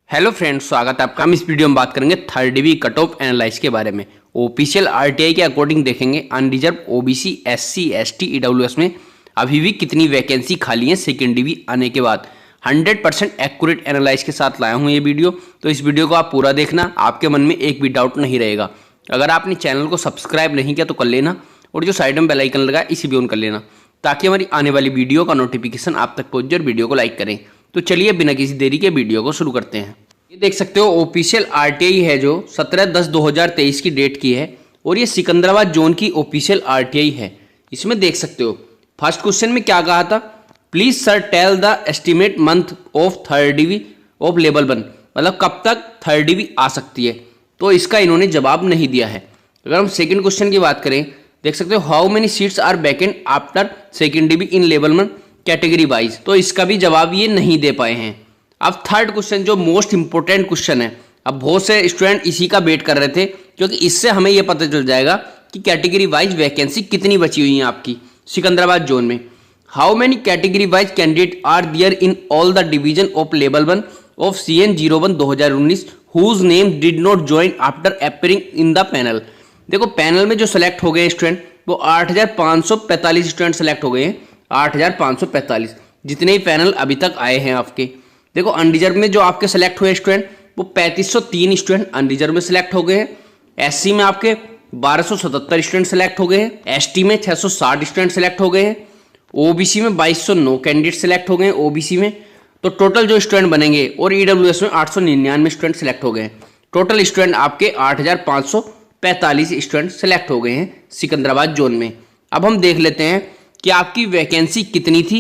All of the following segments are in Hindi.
हेलो फ्रेंड्स, स्वागत है आपका। हम इस वीडियो में बात करेंगे third DV cut off analyse के बारे में। ऑफिशियल आरटीआई के अकॉर्डिंग देखेंगे unreserve OBC SC ST EWS में अभी भी कितनी वैकेंसी खाली है सेकेंड डिवी आने के बाद। 100% एक्यूरेट एनालाइज के साथ लाया हूँ ये वीडियो, तो इस वीडियो को आप पूरा देखना, आपके मन में एक भी डाउट नहीं रहेगा। अगर आपने चैनल को सब्सक्राइब नहीं किया तो कर लेना, और जो साइड में बेल आइकन लगा है इसी भी ऑन कर लेना, ताकि हमारी आने वाली वीडियो का नोटिफिकेशन आप तक पहुंच जाए और वीडियो को लाइक करें। तो चलिए बिना किसी देरी के वीडियो को शुरू करते हैं। ये देख सकते हो ऑफिशियल आरटीआई है जो 17/10/2023 की डेट की है, और ये सिकंदराबाद जोन की ऑफिशियल आरटीआई है। इसमें देख सकते हो फर्स्ट क्वेश्चन में क्या कहा था, please sir tell the estimate month of third DV of level 1, मतलब कब तक थर्ड डिवी आ सकती है। तो इसका इन्होंने जवाब नहीं दिया है। अगर हम सेकंड क्वेश्चन की बात करें, देख सकते हो how many seats are vacant after second DV in level 1 category wise, तो इसका भी जवाब ये नहीं दे पाए हैं। अब थर्ड क्वेश्चन जो मोस्ट इंपोर्टेंट क्वेश्चन है, अब बहुत से स्टूडेंट इसी का वेट कर रहे थे, क्योंकि इससे हमें यह पता चल जाएगा कि कैटेगरी वाइज वैकेंसी कितनी बची हुई है आपकी सिकंदराबाद जोन में। How many category wise candidate are there in all the division of level 1 of CN 01/2019 whose name did not join after appearing in the panel. देखो पैनल में जो सेलेक्ट हो गए स्टूडेंट वो 8545 स्टूडेंट सेलेक्ट हो गए हैं। 8545 जितने ही पैनल अभी तक आए हैं आपके। देखो अनरिजर्व में जो आपके सेलेक्ट हुए स्टूडेंट वो 3503 स्टूडेंट अनरिजर्व में सेलेक्ट हो गए हैं। एससी में आपके 1277 स्टूडेंट सेलेक्ट हो गए हैं। एसटी में 660 स्टूडेंट सेलेक्ट हो गए हैं। ओबीसी में 2209 कैंडिडेट सेलेक्ट हो गए हैं ओबीसी में। तो टोटल जो स्टूडेंट बनेंगे, और ईडब्ल्यूएस में 899 स्टूडेंट सेलेक्ट हो गए हैं। टोटल स्टूडेंट आपके 8545 स्टूडेंट सेलेक्ट हो गए हैं सिकंदराबाद जोन में। अब हम देख लेते हैं कि आपकी वैकेंसी कितनी थी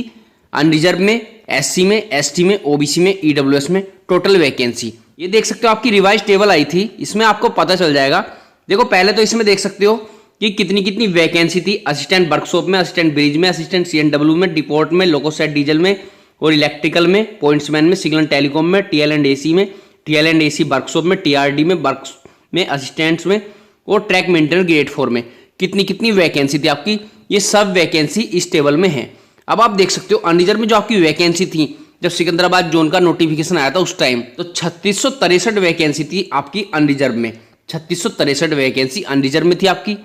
अनरिजर्व में, एससी में, एसटी में, ओबीसी में, ईडब्ल्यूएस में टोटल वैकेंसी। ये देख सकते हो आपकी रिवाइज टेबल आई थी, इसमें आपको पता चल जाएगा। देखो पहले तो इसमें देख सकते हो कि कितनी कितनी वैकेंसी थी असिस्टेंट वर्कशॉप में, असिस्टेंट ब्रिज में, असिस्टेंट CNW में, डिपोर्ट में, लोकोसेट डीजल में, और इलेक्ट्रिकल में, पॉइंट्समैन में, सिग्नल टेलीकॉम में, TL&AC में, TL&AC वर्कशॉप में, TRD में, वर्क में असिस्टेंट्स में, और ट्रैक मेंटेनर ग्रेड 4 में कितनी कितनी वैकेंसी थी आपकी। ये सब वैकेंसी इस टेबल में है। अब आप देख सकते हो अनरिजर्व में जो आपकी वैकेंसी थी जब सिकंदराबाद जोन का नोटिफिकेशन आया था उस टाइम, तो 3663 वैकेंसी थी आपकी अनरिजर्व में। 3663 वैकेंसी अनरिजर्व में थी आपकी।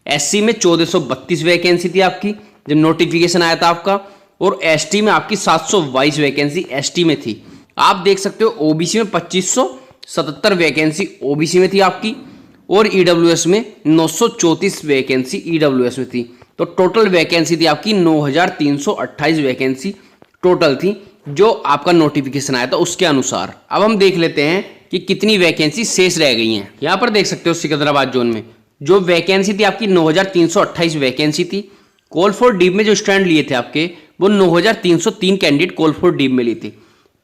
एससी में 1432 वैकेंसी थी आपकी जब नोटिफिकेशन आया था आपका, और एसटी में आपकी 722 वैकेंसी एसटी में थी। आप देख सकते हो ओबीसी में 2577 वैकेंसी ओबीसी में थी आपकी, और ईडब्ल्यूएस में 934 वैकेंसी ईडब्ल्यूएस में थी। तो टोटल वैकेंसी थी आपकी 9328 वैकेंसी टोटल थी जो आपका नोटिफिकेशन आया था उसके अनुसार। अब हम देख लेते हैं कि कितनी वैकेंसी शेष रह गई हैं। यहाँ पर देख सकते हो सिकंदराबाद जोन में जो वैकेंसी थी आपकी 9328 वैकेंसी थी। कॉल फॉर डीप में जो स्टूडेंट लिए थे आपके वो 9303 कैंडिडेट कॉल फॉर डीप में लिए थे।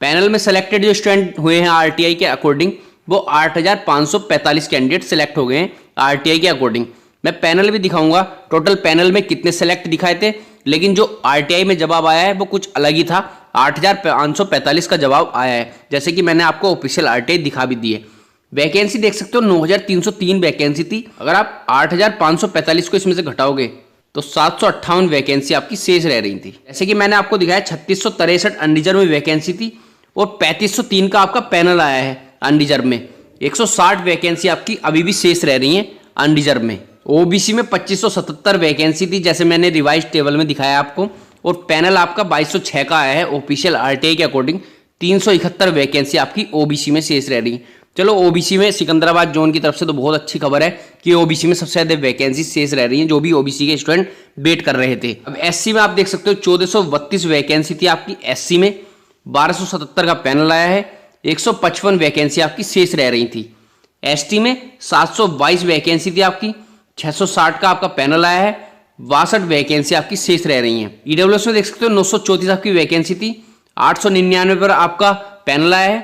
पैनल में सेलेक्टेड जो स्टूडेंट हुए हैं आरटीआई के अकॉर्डिंग वो 8545 कैंडिडेट सेलेक्ट हो गए हैं आरटीआई के अकॉर्डिंग। मैं पैनल भी दिखाऊंगा टोटल पैनल में कितने सेलेक्ट दिखाए थे, लेकिन जो आरटीआई में जवाब आया है वो कुछ अलग ही था। 8545 का जवाब आया है, जैसे कि मैंने आपको ऑफिशियल आरटीआई दिखा भी दी है। वैकेंसी देख सकते हो 9303 वैकेंसी थी। अगर आप 8545 को इसमें से घटाओगे तो 758 वैकेंसी आपकी शेष रह रही थी। जैसे कि मैंने आपको दिखाया 3663 अनरिजर्व में वैकेंसी थी, और 3503 का आपका पैनल आया है अनरिजर्व में। 160 वैकेंसी आपकी अभी भी शेष रह रही है अनरिजर्व में। ओबीसी में 2577 वैकेंसी थी जैसे मैंने रिवाइज टेबल में दिखाया आपको, और पैनल आपका 2206 का आया है ऑफिशियल आरटीआई के अकॉर्डिंग। 371 वैकेंसी आपकी ओबीसी में शेष रह रही है। चलो ओबीसी में सिकंदराबाद जोन की तरफ से तो बहुत अच्छी खबर है कि ओबीसी में सबसे ज्यादा वैकेंसी शेष रह रही है, जो भी ओबीसी के स्टूडेंट वेट कर रहे थे। अब एससी में आप देख सकते हो 1432 वैकेंसी थी आपकी एससी में। 1277 का पैनल आया है। 155 वैकेंसी आपकी शेष रह रही थी। एसटी में 722 वैकेंसी थी आपकी। 660 का आपका पैनल आया है। 62 वैकेंसी आपकी शेष रह रही हैं। ईडब्ल्यूएस में देख सकते हो 934 आपकी वैकेंसी थी। 899 पर आपका पैनल आया है।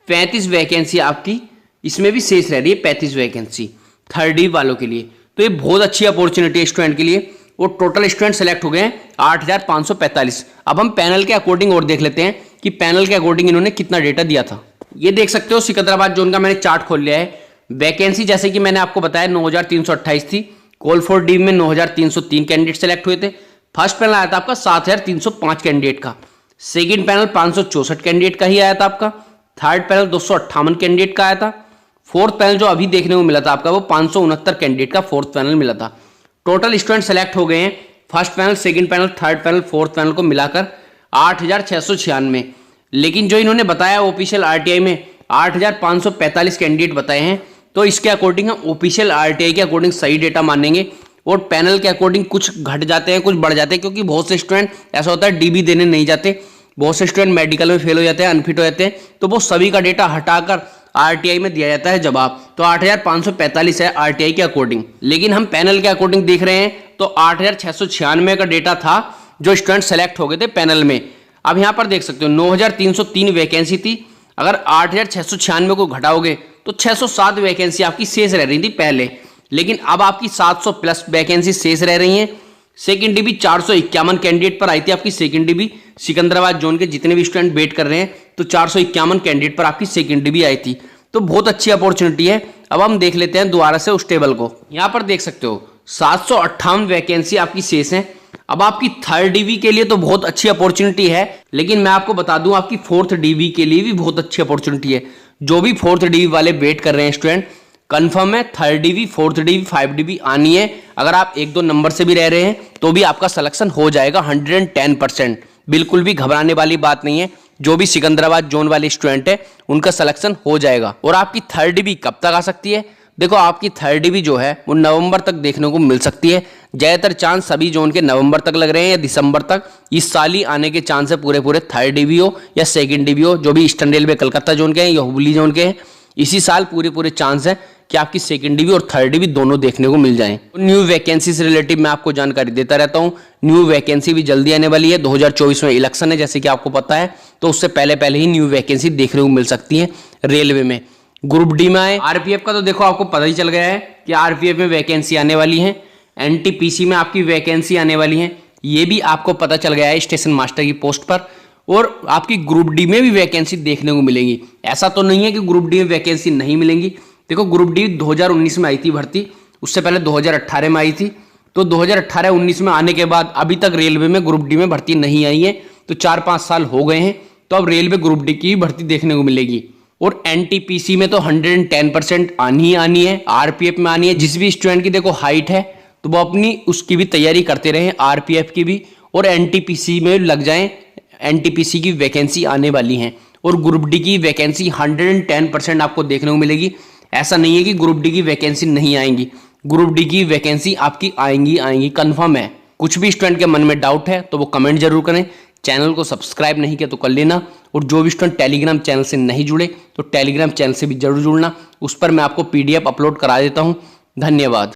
35 वैकेंसी आपकी इसमें भी शेष रह रही है। 35 वैकेंसी थर्ड डी वालों के लिए, तो ये बहुत अच्छी अपॉर्चुनिटी है स्टूडेंट के लिए। और टोटल स्टूडेंट सेलेक्ट हो गए हैं 8545। अब हम पैनल के अकॉर्डिंग और देख लेते हैं कि पैनल के अकॉर्डिंग इन्होंने कितना डेटा दिया था। ये देख सकते हो सिकंदराबाद जोन का मैंने चार्ट खोल लिया है। वैकेंसी जैसे कि मैंने आपको बताया 9328 थी। कॉल फॉर डी में 9303 कैंडिडेट सेलेक्ट हुए थे। फर्स्ट पैनल आया था आपका 7305 कैंडिडेट का। सेकंड पैनल 564 कैंडिडेट का ही आया था आपका। थर्ड पैनल 258 कैंडिडेट का आया था। फोर्थ पैनल जो अभी देखने को मिला था आपका वो 569 कैंडिडेट का फोर्थ पैनल मिला था। टोटल स्टूडेंट सेलेक्ट हो गए हैं first panel, second panel, third panel, fourth panel को मिलाकर 8696। लेकिन जो इन्होंने बताया ऑफिशियल आरटीआई में 8545 कैंडिडेट बताए हैं, तो इसके अकॉर्डिंग हम ऑफिशियल आरटीआई के अकॉर्डिंग सही डेटा मानेंगे और पैनल के अकॉर्डिंग कुछ घट जाते हैं, कुछ बढ़ जाते हैं, क्योंकि बहुत से स्टूडेंट ऐसा होता है डीबी देने नहीं जाते, बहुत से स्टूडेंट मेडिकल में फेल हो जाते हैं, अनफिट हो जाते हैं, तो वो सभी का डेटा हटाकर आरटीआई में दिया जाता है जवाब। तो 8545 है आरटीआई के अकॉर्डिंग। लेकिन हम पैनल के अकॉर्डिंग देख रहे हैं तो 8696 का डेटा था जो स्टूडेंट सेलेक्ट हो गए थे पैनल में। अब यहाँ पर देख सकते हो 9303 वैकेंसी थी, अगर 8696 को घटाओगे तो 607 वैकेंसी आपकी शेष रह रही थी पहले, लेकिन अब आपकी 700 प्लस वैकेंसी शेष रह रही हैं। सेकेंड डिबी 451 कैंडिडेट पर आई थी आपकी सेकेंड डिबी, सिकंदराबाद जोन के जितने भी स्टूडेंट वेट कर रहे हैं तो 451 कैंडिडेट पर आपकी सेकेंड डिबी आई थी, तो बहुत अच्छी अपॉर्चुनिटी है। अब हम देख लेते हैं दोबारा से उस टेबल को। यहाँ पर देख सकते हो 758 वैकेंसी आपकी शेष है। अब आपकी थर्ड डीबी के लिए तो बहुत अच्छी अपॉर्चुनिटी है, लेकिन मैं आपको बता दूं आपकी फोर्थ डीबी के लिए भी बहुत अच्छी अपॉर्चुनिटी है। जो भी फोर्थ डीबी वाले वेट कर रहे हैं स्टूडेंट, कंफर्म है third dB, fourth dB, 5 dB आनी है। अगर आप 1-2 नंबर से भी रह रहे हैं तो भी आपका सिलेक्शन हो जाएगा 110%। बिल्कुल भी घबराने वाली बात नहीं है। जो भी सिकंदराबाद जोन वाले स्टूडेंट है उनका सिलेक्शन हो जाएगा। और आपकी थर्ड डीबी कब तक आ सकती है? देखो आपकी थर्ड डीबी जो है वो नवंबर तक देखने को मिल सकती है। ज़्यादातर चांस सभी जोन के नवंबर तक लग रहे हैं या दिसंबर तक। इस साल ही आने के चांस है पूरे थर्ड डीबी हो या सेकंड डीबी हो, जो भी ईस्टर्न रेलवे कलकत्ता जोन के हैं या हुबली जोन के हैं, इसी साल पूरे चांस है कि आपकी सेकंड डीबी और थर्ड डीबी दोनों देखने को मिल जाएं। न्यू वैकेंसी से रिलेटिव मैं आपको जानकारी देता रहता हूं। न्यू वैकेंसी भी जल्दी आने वाली है। 2024 में इलेक्शन है जैसे कि आपको पता है, तो उससे पहले ही न्यू वैकेंसी देखने को मिल सकती है रेलवे में। ग्रुप डी में आए, आरपीएफ का तो देखो आपको पता ही चल गया है कि आरपीएफ में वैकेंसी आने वाली है। एनटीपीसी में आपकी वैकेंसी आने वाली है, ये भी आपको पता चल गया है स्टेशन मास्टर की पोस्ट पर। और आपकी ग्रुप डी में भी वैकेंसी देखने को मिलेगी। ऐसा तो नहीं है कि ग्रुप डी में वैकेंसी नहीं मिलेंगी। देखो ग्रुप डी 2019 में आई थी भर्ती, उससे पहले 2018 में आई थी। तो 2018-19 में आने के बाद अभी तक रेलवे में ग्रुप डी में भर्ती नहीं आई है, तो 4-5 साल हो गए हैं। तो अब रेलवे ग्रुप डी की भर्ती देखने को मिलेगी। और एनटीपीसी में तो 110% आनी है, आरपीएफ में आनी है। जिस भी स्टूडेंट की देखो हाइट है तो वो अपनी उसकी भी तैयारी करते रहें, आरपीएफ की भी, और एनटीपीसी में लग जाएं। एनटीपीसी की वैकेंसी आने वाली हैं और ग्रुप डी की वैकेंसी 110% आपको देखने को मिलेगी। ऐसा नहीं है कि ग्रुप डी की वैकेंसी नहीं आएंगी, ग्रुप डी की वैकेंसी आपकी आएंगी कंफर्म है। कुछ भी स्टूडेंट के मन में डाउट है तो वो कमेंट जरूर करें। चैनल को सब्सक्राइब नहीं किया तो कर लेना, और जो भी स्टूडेंट टेलीग्राम चैनल से नहीं जुड़े तो टेलीग्राम चैनल से भी जरूर जुड़ना। उस पर मैं आपको पीडीएफ अपलोड करा देता हूँ। धन्यवाद।